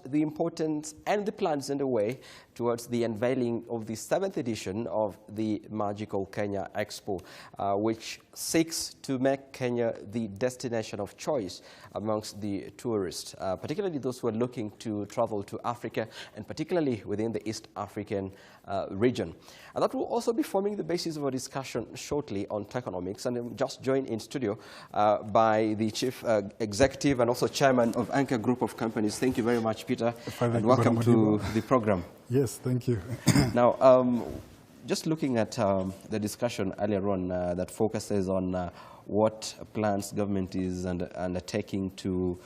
the importance and the plans underway towards the unveiling of the 7th edition of the Magical Kenya Expo, which seeks to make Kenya the destination of choice amongst the tourists, particularly those who are looking to travel to Africa and particularly within the East African region. And that will also be forming the basis of a discussion shortly on tokenomics. And I'm just joined in studio by the Chief Executive and also Chairman of Anchor Group of Companies. Thank you very much, Peter, and welcome to the program. Yes, thank you. Now, just looking at the discussion earlier on that focuses on what plans government is undertaking to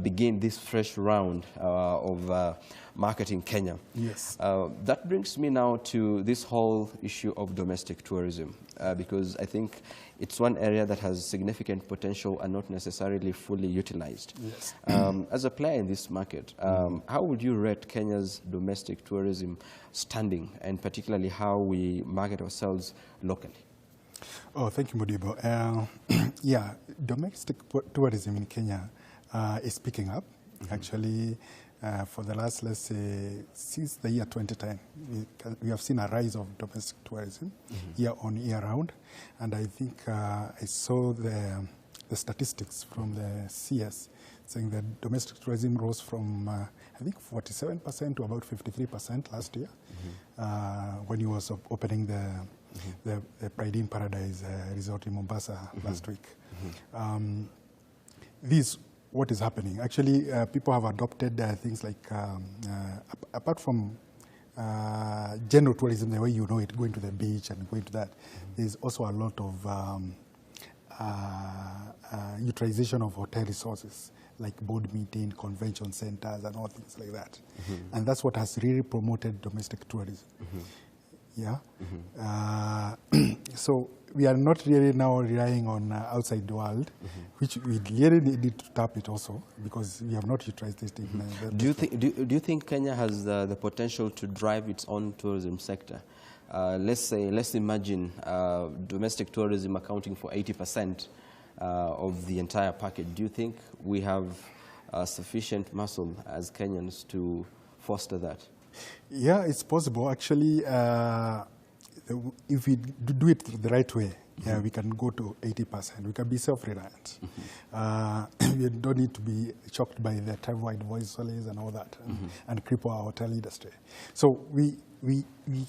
begin this fresh round of marketing Kenya. Yes. That brings me now to this whole issue of domestic tourism, because I think it's one area that has significant potential and not necessarily fully utilized. Yes. As a player in this market, how would you rate Kenya's domestic tourism standing, and particularly how we market ourselves locally? Oh, thank you, Modibo. Yeah, domestic tourism in Kenya is picking up. Actually, for the last, let's say, since the year 2010, we have seen a rise of domestic tourism year on year round. And I think I saw the statistics from the CS saying that domestic tourism rose from, I think, 47% to about 53% last year when he was opening the Pride in Paradise resort in Mombasa last week. This what is happening. Actually, people have adopted things like, apart from general tourism, the way you know it, going to the beach and going to that, there's also a lot of utilization of hotel resources, like board meeting, convention centers, and all things like that. And that's what has really promoted domestic tourism. Yeah. So we are not really now relying on outside the world, which we really need to tap it also, because we have not utilized this. Do you think Kenya has the potential to drive its own tourism sector? Let's imagine domestic tourism accounting for 80% of the entire package. Do you think we have sufficient muscle as Kenyans to foster that? Yeah, it's possible. Actually, if we do it the right way, we can go to 80%. We can be self-reliant. We don't need to be shocked by the time-wide voice soles and all that, and cripple our hotel industry. So we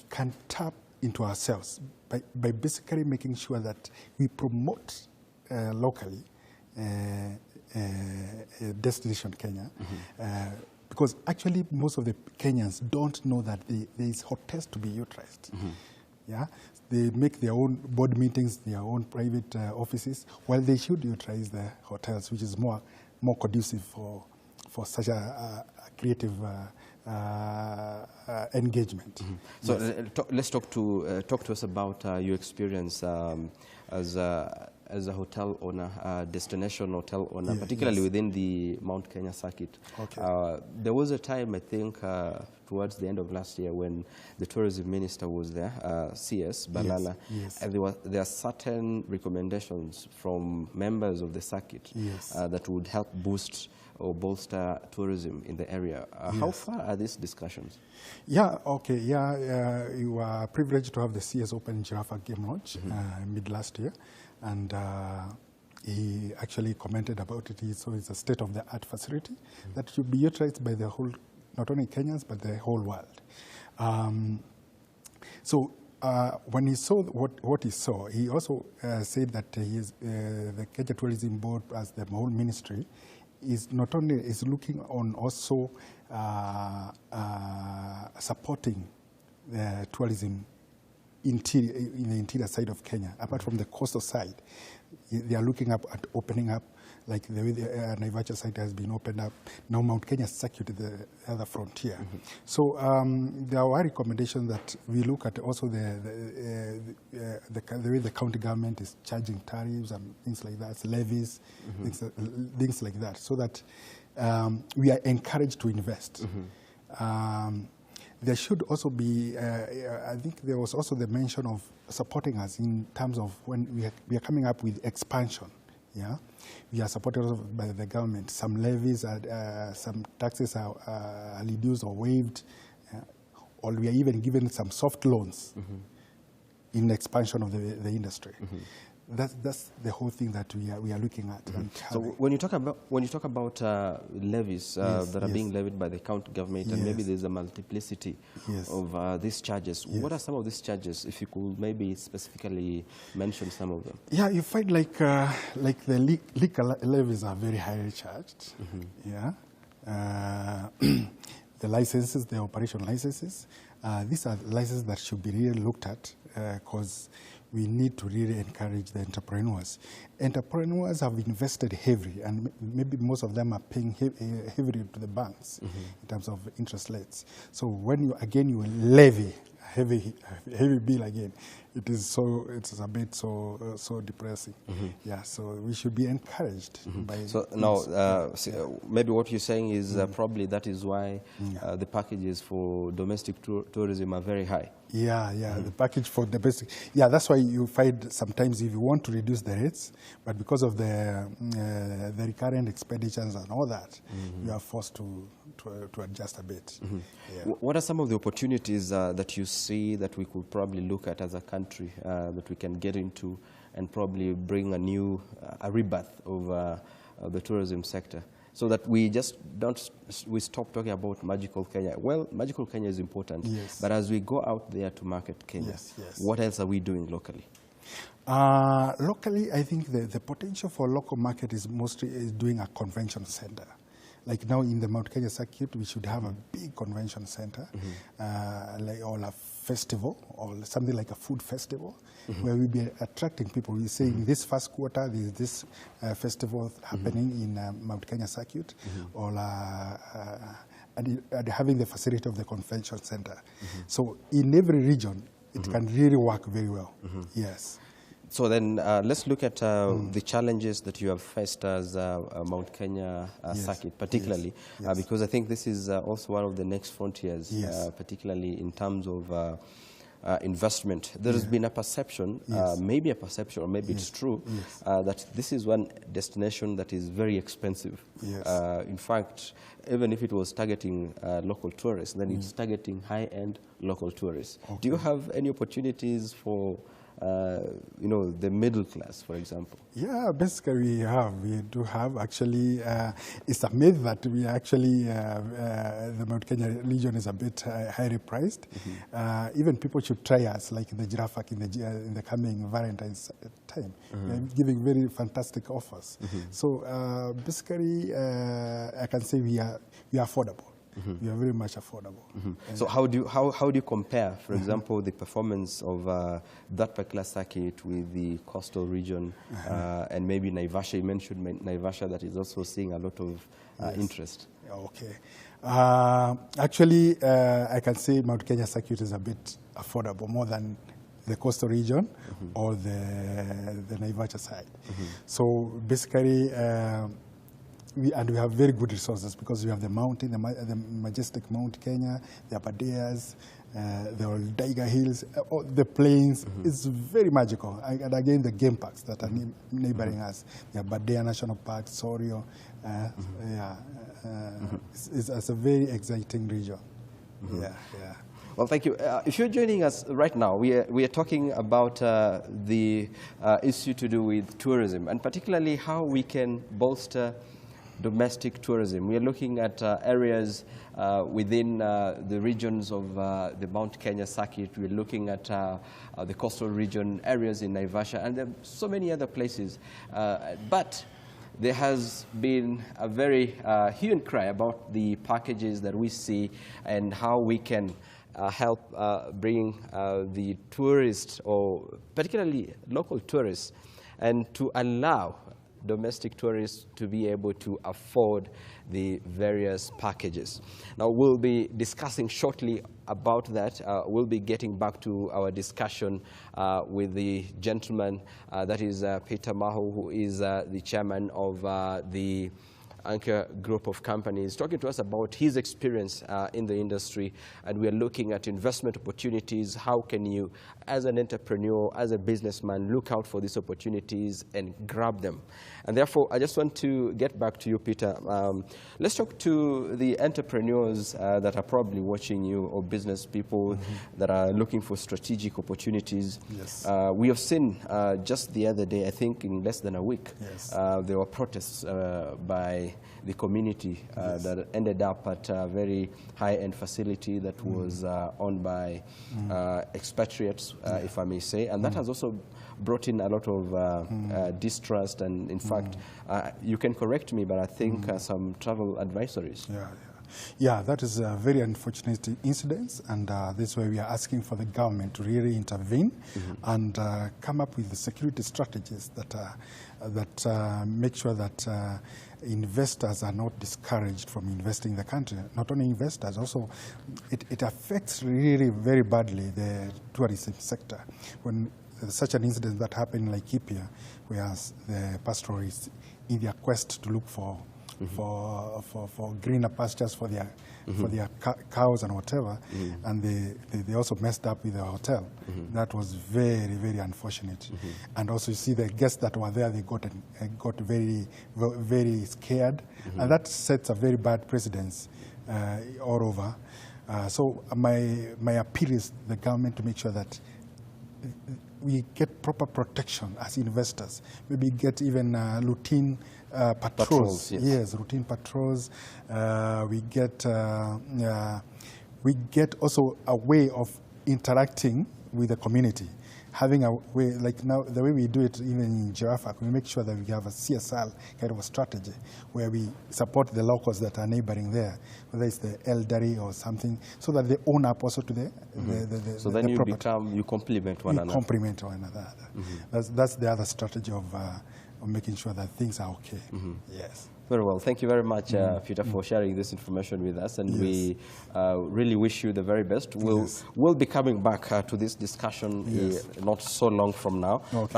can tap into ourselves by basically making sure that we promote locally destination Kenya. Because actually most of the Kenyans don't know that there is hotels to be utilized. Yeah, they make their own board meetings, their own private offices, while they should utilize the hotels, which is more conducive for such a creative engagement. So let's talk to us about your experience as a hotel owner, destination hotel owner, particularly within the Mount Kenya circuit. Okay. There was a time, I think, towards the end of last year when the tourism minister was there, CS Balala, and there are certain recommendations from members of the circuit that would help boost or bolster tourism in the area. How far are these discussions? Yeah, okay, you are privileged to have the CS open Giraffe Game Lodge mid last year, and he actually commented about it. So it's a state-of-the-art facility that should be utilized by the whole, not only Kenyans, but the whole world. When he saw what he saw, he also said that the Kenya Tourism Board, as the whole ministry, is not only looking on also supporting tourism in the interior side of Kenya, apart from the coastal side. They are looking up at opening up, like the way the Naivasha site has been opened up. Now Mount Kenya circuit, the other frontier. So there are recommendations that we look at also the way the county government is charging tariffs and things like that, levies, things like that, so that we are encouraged to invest. There should also be, I think there was also the mention of supporting us in terms of when we are coming up with expansion Yeah, we are supported by the government. Some levies, some taxes are reduced or waived, or we are even given some soft loans in the expansion of the industry. That's the whole thing that we are looking at. So when you talk about levies that are being levied by the county government, and maybe there's a multiplicity of these charges, what are some of these charges? If you could maybe specifically mention some of them. Yeah, you find like the liquor levies are very highly charged. Yeah, the licenses, the operation licenses, these are licenses that should be really looked at because we need to really encourage the entrepreneurs. Entrepreneurs have invested heavily, and maybe most of them are paying heavily to the banks in terms of interest rates. So when you levy heavy bill again, it's a bit so depressing. Yeah, so we should be encouraged by. So now, maybe what you're saying is probably that is why the packages for domestic tourism are very high. Yeah, the package for the basic. Yeah, that's why you find sometimes if you want to reduce the rates, but because of the recurrent expenditures and all that, you are forced to adjust a bit. What are some of the opportunities that you see that we could probably look at as a country that we can get into and probably bring a rebirth of the tourism sector? So that we just we stop talking about Magical Kenya. Well, Magical Kenya is important, but as we go out there to market Kenya, what else are we doing locally? Locally, I think the potential for local market is mostly doing a convention center. Like now in the Mount Kenya circuit, we should have a big convention center, or a festival, or something like a food festival, where we'll be attracting people. We say in this first quarter, there's this festival happening in Mount Kenya circuit, or and having the facility of the convention center. So in every region, it can really work very well. Yes. So then let's look at the challenges that you have faced as Mount Kenya circuit, particularly, because I think this is also one of the next frontiers, particularly in terms of investment. There has been a perception, maybe a perception, or maybe it's true, that this is one destination that is very expensive. In fact, even if it was targeting local tourists, then it's targeting high-end local tourists. Do you have any opportunities for the middle class, for example? Yeah, basically we do have. Actually, it's a myth that we actually, the Mount Kenya region is a bit highly priced. Even people should try us, like the Giraffe in the coming Valentine's time. We're giving very fantastic offers. So basically, I can say we are affordable. We are very much affordable. So how do you compare, for example, the performance of that particular circuit with the coastal region and maybe Naivasha? You mentioned Naivasha, that is also seeing a lot of interest. Okay. Actually, I can say Mount Kenya circuit is a bit affordable, more than the coastal region or the Naivasha side. So basically, we have very good resources because we have the mountain, the majestic Mount Kenya, the Abadeas, the Oldaiga Hills, the plains. It's very magical. And again, the game parks that are neighboring us, the Abadea National Park, Sorio. It's a very exciting region. Well, thank you. If you're joining us right now, we are talking about the issue to do with tourism, and particularly how we can bolster domestic tourism. We are looking at areas within the regions of the Mount Kenya circuit. We're looking at the coastal region areas in Naivasha, and there are so many other places. But there has been a very hue and cry about the packages that we see and how we can help bring the tourists, or particularly local tourists, and to allow domestic tourists to be able to afford the various packages. Now, we'll be discussing shortly about that. We'll be getting back to our discussion with the gentleman that is Peter Maho, who is the chairman of the Anchor Group of Companies, talking to us about his experience in the industry. And we are looking at investment opportunities. How can you, as an entrepreneur, as a businessman, look out for these opportunities and grab them? And therefore, I just want to get back to you, Peter. Let's talk to the entrepreneurs that are probably watching you, or business people that are looking for strategic opportunities. Yes. We have seen just the other day, I think in less than a week, Yes. there were protests by the community that ended up at a very high-end facility that was owned by expatriates, if I may say. And that has also brought in a lot of distrust and, in fact, you can correct me, but I think some travel advisories. Yeah, that is a very unfortunate incident, and this is why we are asking for the government to really intervene and come up with the security strategies that make sure that investors are not discouraged from investing in the country. Not only investors, also it affects really very badly the tourism sector. When such an incident that happened in Laikipia, where the pastoralists, in their quest to look for greener pastures for their cows and whatever, and they also messed up with the hotel. That was very, very unfortunate. And also, you see, the guests that were there, they got very, very scared, and that sets a very bad precedence all over. So my appeal is the government to make sure that we get proper protection as investors. Maybe get even routine patrols. Yes, routine patrols. We get also a way of interacting with the community. Having a way, like now, the way we do it even in Giraffe, we make sure that we have a CSR kind of a strategy where we support the locals that are neighboring there, whether it's the elderly or something, so that they own up also to the so then you complement one another. You complement one another. That's the other strategy of making sure that things are okay. Yes. Very well. Thank you very much, Peter, for sharing this information with us, and we really wish you the very best. We'll be coming back to this discussion not so long from now. Okay.